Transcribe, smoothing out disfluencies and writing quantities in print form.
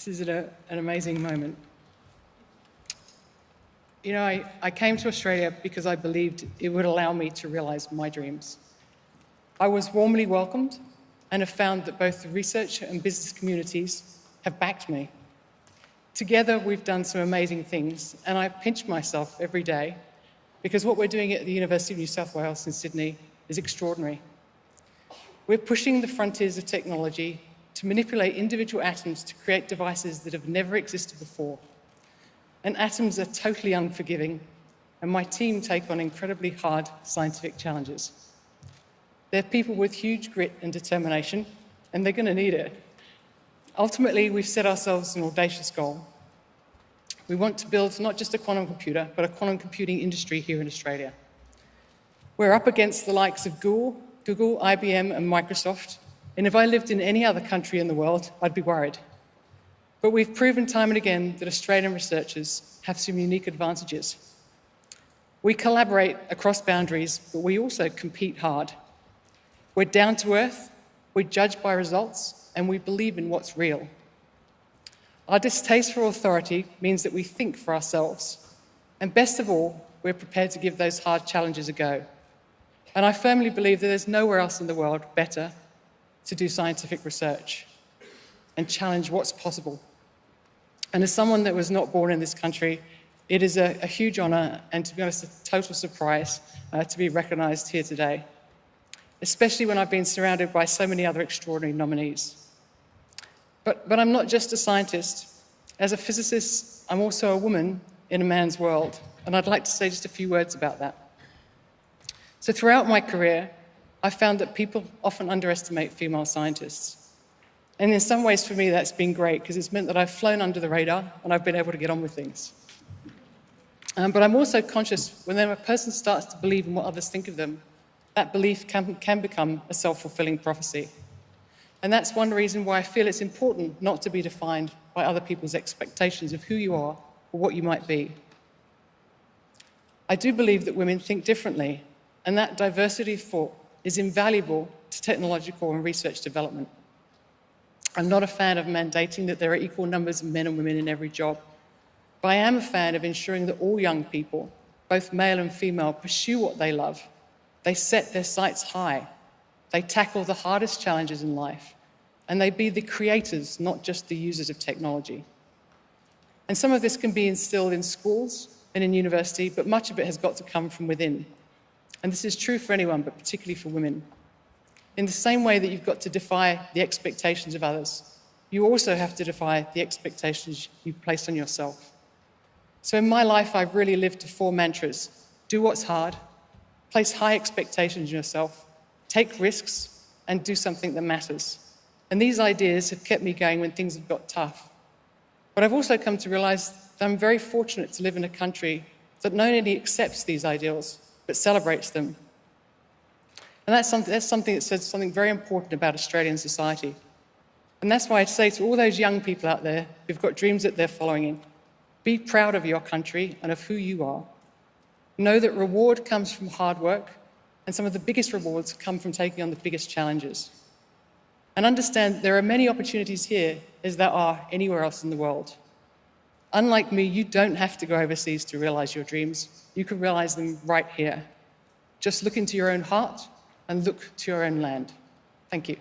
This is an amazing moment. You know, I came to Australia because I believed it would allow me to realise my dreams. I was warmly welcomed and have found that both the research and business communities have backed me. Together, we've done some amazing things, and I pinch myself every day because what we're doing at the University of New South Wales in Sydney is extraordinary. We're pushing the frontiers of technology to manipulate individual atoms to create devices that have never existed before. And atoms are totally unforgiving, and my team take on incredibly hard scientific challenges. They're people with huge grit and determination, and they're going to need it. Ultimately, we've set ourselves an audacious goal. We want to build not just a quantum computer, but a quantum computing industry here in Australia. We're up against the likes of Google, IBM, and Microsoft, and if I lived in any other country in the world, I'd be worried. But we've proven time and again that Australian researchers have some unique advantages. We collaborate across boundaries, but we also compete hard. We're down to earth, we judge by results, and we believe in what's real. Our distaste for authority means that we think for ourselves. And best of all, we're prepared to give those hard challenges a go. And I firmly believe that there's nowhere else in the world better to do scientific research and challenge what's possible. And as someone that was not born in this country, it is a huge honour and, to be honest, a total surprise to be recognised here today, especially when I've been surrounded by so many other extraordinary nominees. But I'm not just a scientist. As a physicist, I'm also a woman in a man's world, and I'd like to say just a few words about that. So throughout my career, I've found that people often underestimate female scientists. And in some ways, for me, that's been great because it's meant that I've flown under the radar and I've been able to get on with things. But I'm also conscious when a person starts to believe in what others think of them, that belief can become a self-fulfilling prophecy. And that's one reason why I feel it's important not to be defined by other people's expectations of who you are or what you might be. I do believe that women think differently, and that diversity of thought is invaluable to technological and research development. I'm not a fan of mandating that there are equal numbers of men and women in every job, but I am a fan of ensuring that all young people, both male and female, pursue what they love. They set their sights high. They tackle the hardest challenges in life, and they be the creators, not just the users of technology. And some of this can be instilled in schools and in university, but much of it has got to come from within. And this is true for anyone, but particularly for women. In the same way that you've got to defy the expectations of others, you also have to defy the expectations you place on yourself. So in my life, I've really lived to 4 mantras. Do what's hard, place high expectations on yourself, take risks, and do something that matters. And these ideas have kept me going when things have got tough. But I've also come to realise that I'm very fortunate to live in a country that not only accepts these ideals, but celebrates them. And that's something that says something very important about Australian society. And that's why I say to all those young people out there who've got dreams that they're following in, be proud of your country and of who you are. Know that reward comes from hard work, and some of the biggest rewards come from taking on the biggest challenges. And understand that there are many opportunities here as there are anywhere else in the world. Unlike me, you don't have to go overseas to realise your dreams. You can realise them right here. Just look into your own heart and look to your own land. Thank you.